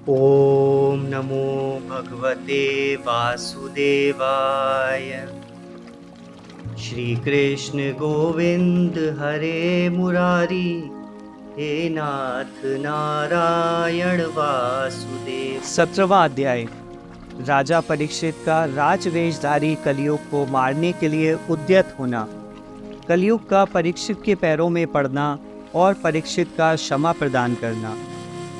ॐ नमो भगवते वासुदेवाय। श्रीकृष्ण गोविंद हरे मुरारी, हे नाथ नारायण वासुदेव। 17वां अध्याय। राजा परीक्षित का राजवेशधारी कलयुग को मारने के लिए उद्यत होना। कलयुग का परीक्षित के पैरों में पड़ना और परीक्षित का क्षमा प्रदान करना।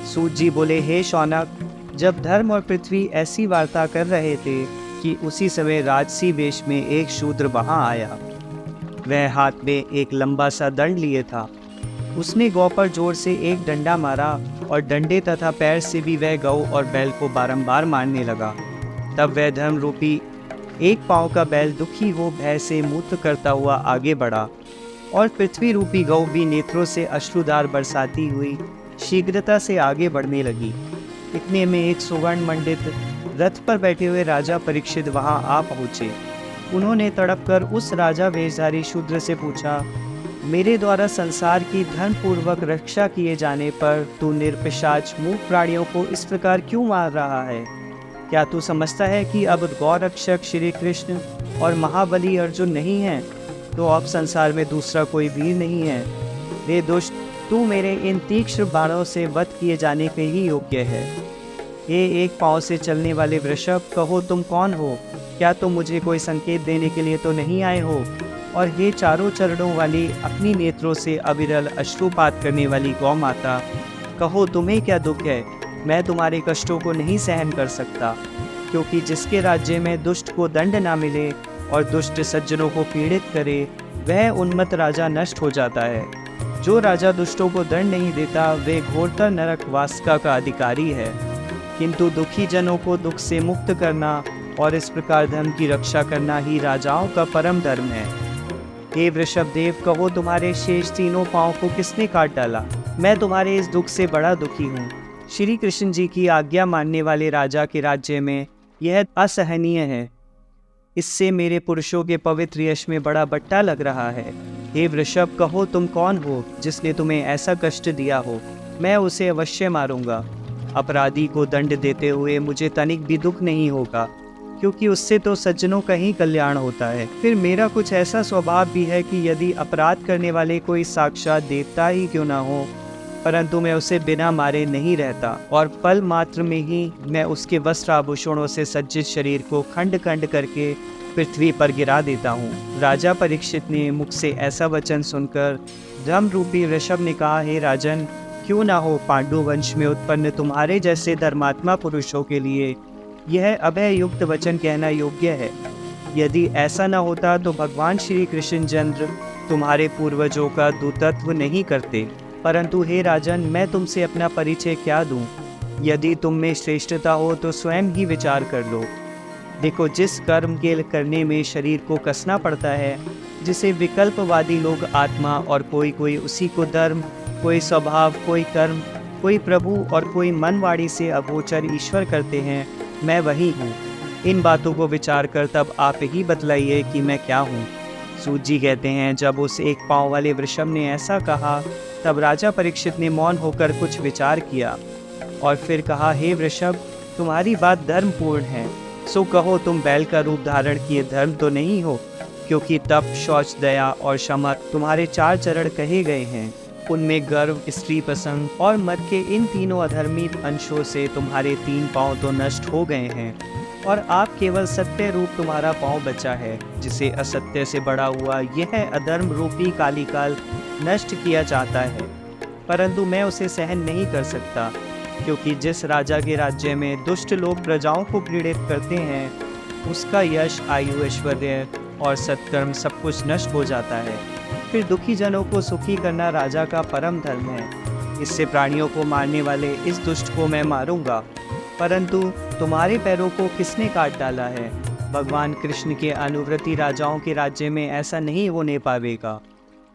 सूत जी बोले, हे शौनक, जब धर्म और पृथ्वी ऐसी वार्ता कर रहे थे कि उसी समय राजसी वेश में एक शूद्र वहां आया। वह हाथ में एक लंबा सा दंड लिए था। उसने गौ पर जोर से एक डंडा मारा और डंडे तथा पैर से भी वह गौ और बैल को बारंबार मारने लगा। तब वह धर्म रूपी एक पांव का बैल दुखी हो भय से मूत्र करता हुआ आगे बढ़ा और पृथ्वी रूपी गौ भी नेत्रों से अश्रुधार बरसाती हुई शीघ्रता से आगे बढ़ने लगी। इतने में एक सुवर्ण मंडित रथ पर बैठे हुए राजा परीक्षित वहां आ पहुंचे। उन्होंने तड़प कर उस राजा वेशधारी शूद्र से पूछा, मेरे द्वारा संसार की धर्मपूर्वक रक्षा किए जाने पर तू निरपिशाच मूक प्राणियों को इस प्रकार क्यों मार रहा है? क्या तू समझता है कि अब गौरक्षक श्री कृष्ण और महाबली अर्जुन नहीं हैं, तो अब संसार में दूसरा कोई वीर नहीं है? वे दुष्ट, तू मेरे इन तीक्ष्ण बाणों से वध किए जाने के ही योग्य है। ये एक पांव से चलने वाले वृषभ, कहो तुम कौन हो? क्या तुम मुझे कोई संकेत देने के लिए तो नहीं आए हो? और ये चारों चरणों वाली अपनी नेत्रों से अविरल अश्रुपात करने वाली गौ माता, कहो तुम्हें क्या दुख है? मैं तुम्हारे कष्टों को नहीं सहन कर सकता, क्योंकि जिसके राज्य में दुष्ट को दंड ना मिले और दुष्ट सज्जनों को पीड़ित करे, वह उन्मत्त राजा नष्ट हो जाता है। जो राजा दुष्टों को दंड नहीं देता, वे घोरतर नरक वासिका का अधिकारी है। किंतु दुखी जनों को दुख से मुक्त करना और इस प्रकार धर्म की रक्षा करना ही राजाओं का परम धर्म है। हे वृषभ देव, कहो तुम्हारे शेष तीनों पांव को किसने काट डाला? मैं तुम्हारे इस दुख से बड़ा दुखी हूँ। श्री कृष्ण जी की आज्ञा मानने वाले राजा के राज्य में यह असहनीय है। इससे मेरे पुरुषों के पवित्र यश में बड़ा बट्टा लग रहा है। हे वृषभ, कहो तुम कौन हो जिसने तुम्हें ऐसा कष्ट दिया हो? मैं उसे अवश्य मारूंगा। अपराधी को दंड देते हुए मुझे तनिक भी दुख नहीं होगा, क्योंकि उससे तो सज्जनों का ही कल्याण होता है। फिर मेरा कुछ ऐसा स्वभाव भी है कि यदि अपराध करने वाले कोई साक्षात देवता ही क्यों ना हो, परंतु मैं उसे बिना मारे नहीं रहता और पल मात्र में ही मैं उसके वस्त्र आभूषणों से सज्जित शरीर को खंड खंड करके पृथ्वी पर गिरा देता हूँ। राजा परीक्षित ने मुख से ऐसा वचन सुनकर धर्म रूपी वृषभ ने कहा, हे राजन, क्यों ना हो पांडु वंश में उत्पन्न तुम्हारे जैसे धर्मात्मा पुरुषों के लिए यह अभय युक्त वचन कहना योग्य है। यदि ऐसा न होता तो भगवान श्री कृष्णचंद्र तुम्हारे पूर्वजों का दूतत्व नहीं करते। परंतु हे राजन, मैं तुमसे अपना परिचय क्या दूं? यदि तुम में श्रेष्ठता हो तो स्वयं ही विचार कर लो। देखो, जिस कर्म के करने में शरीर को कसना पड़ता है, जिसे विकल्पवादी लोग आत्मा और कोई कोई उसी को धर्म, कोई स्वभाव, कोई कर्म, कोई प्रभु और कोई मनवाड़ी से अगोचर ईश्वर करते हैं, मैं वही हूँ। इन बातों को विचार कर तब आप ही बतलाइए कि मैं क्या हूँ। सूत जी कहते हैं, जब उस एक पाँव वाले वृषभ ने ऐसा कहा, तब राजा परीक्षित ने मौन होकर कुछ विचार किया और फिर कहा, हे वृषभ, तुम्हारी बात धर्मपूर्ण है, सो कहो तुम बैल का रूप धारण किए धर्म तो नहीं हो, क्योंकि तप, शौच, दया और क्षमा तुम्हारे 4 चरण कहे गए हैं। उनमें गर्व, स्त्री पसंद और मद के इन तीनों अधर्मी अंशों से तुम्हारे 3 पांव तो नष्ट हो गए हैं और आप केवल सत्य रूप तुम्हारा पांव बचा है, जिसे असत्य से बड़ा हुआ यह अधर्म रूपी कालिकाल नष्ट किया चाहता है। परंतु मैं उसे सहन नहीं कर सकता, क्योंकि जिस राजा के राज्य में दुष्ट लोग प्रजाओं को पीड़ित करते हैं, उसका यश, आयु, ऐश्वर्य और सत्कर्म सब कुछ नष्ट हो जाता है। फिर दुखी जनों को सुखी करना राजा का परम धर्म है। इससे प्राणियों को मारने वाले इस दुष्ट को मैं मारूंगा। परंतु तुम्हारे पैरों को किसने काट डाला है? भगवान कृष्ण के अनुव्रती राजाओं के राज्य में ऐसा नहीं होने पावेगा।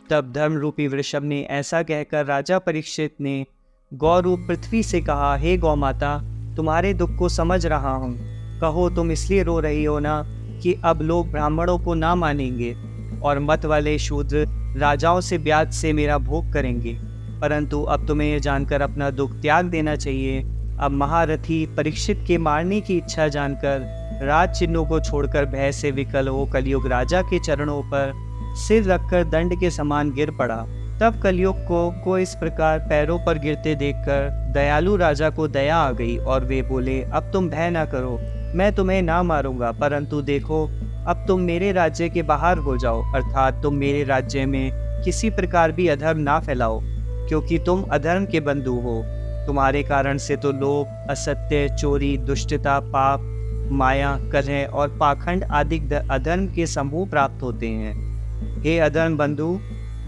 तब धर्म रूपी वृषभ ने ऐसा कहकर राजा परीक्षित ने गौ रूप पृथ्वी से कहा, हे गौ माता, तुम्हारे दुख को समझ रहा हूँ। कहो तुम इसलिए रो रही हो ना कि अब लोग ब्राह्मणों को ना मानेंगे और मत वाले शूद्र राजाओं से ब्याज से मेरा भोग करेंगे। परंतु अब तुम्हें यह जानकर अपना दुख त्याग देना चाहिए अब महारथी परीक्षित के मारने की इच्छा जानकर राज चिन्हों को छोड़कर भय से विकल हो कलयुग राजा के चरणों पर सिर रखकर दंड के समान गिर पड़ा। तब कलयुग को इस प्रकार पैरों पर गिरते देखकर दयालु राजा को दया आ गई और वे बोले, अब तुम भय ना करो, मैं तुम्हें ना मारूंगा, परंतु देखो अब तुम मेरे राज्य के बाहर हो जाओ, अर्थात तुम मेरे राज्य में किसी प्रकार भी अधर्म ना फैलाओ, क्योंकि तुम अधर्म के बंधु हो। तुम्हारे कारण से तो लोभ, असत्य, चोरी, दुष्टता, पाप, माया, कलह और पाखंड आदि अधर्म के समूह प्राप्त होते हैं। हे अधर्म बंधु,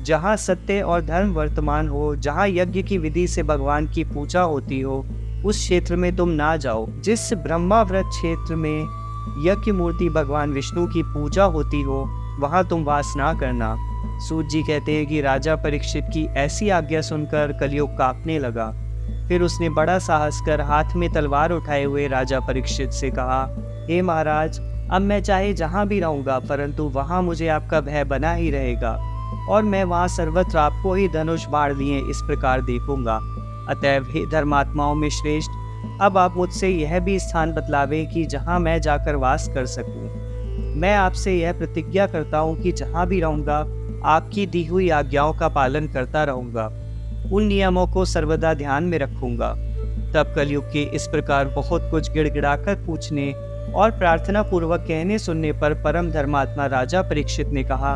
जहाँ सत्य और धर्म वर्तमान हो, जहाँ यज्ञ की विधि से भगवान की पूजा होती हो, उस क्षेत्र में तुम ना जाओ। जिस ब्रह्माव्रत क्षेत्र में यज्ञ मूर्ति भगवान विष्णु की पूजा होती हो, वहाँ तुम वास ना करना। सूत जी कहते हैं कि राजा परीक्षित की ऐसी आज्ञा सुनकर कलयुग कांपने लगा। फिर उसने बड़ा साहस कर हाथ में तलवार उठाए हुए राजा परीक्षित से कहा, हे महाराज, अब मैं चाहे जहाँ भी रहूँगा, परंतु वहाँ मुझे आपका भय बना ही रहेगा और मैं वहाँ सर्वत्र आपको ही धनुष बाढ़ लिए इस प्रकार देखूंगा। अतएव हे धर्मात्माओं में श्रेष्ठ, अब आप मुझसे यह भी स्थान बतलावे कि जहाँ मैं जाकर वास कर सकूं। मैं आपसे यह प्रतिज्ञा करता हूँ कि जहाँ भी रहूँगा आपकी दी हुई आज्ञाओं का पालन करता रहूँगा, उन नियमों को सर्वदा ध्यान में रखूँगा। तब कलयुग के इस प्रकार बहुत कुछ गिड़गिड़ाकर पूछने और प्रार्थना पूर्वक कहने सुनने पर परम धर्मात्मा राजा परीक्षित ने कहा,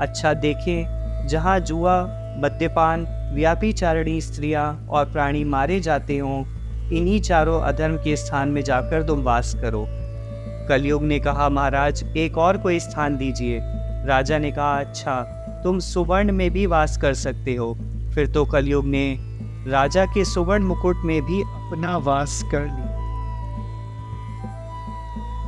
अच्छा देखें, जहाँ जुआ, मद्यपान, व्याभिचारिणी स्त्रियां और प्राणी मारे जाते हों, इन्हीं चारों अधर्म के स्थान में जाकर तुम वास करो। कलयुग ने कहा, महाराज एक और कोई स्थान दीजिए। राजा ने कहा, अच्छा तुम सुवर्ण में भी वास कर सकते हो। फिर तो कलयुग ने राजा के सुवर्ण मुकुट में भी अपना वास कर लिया।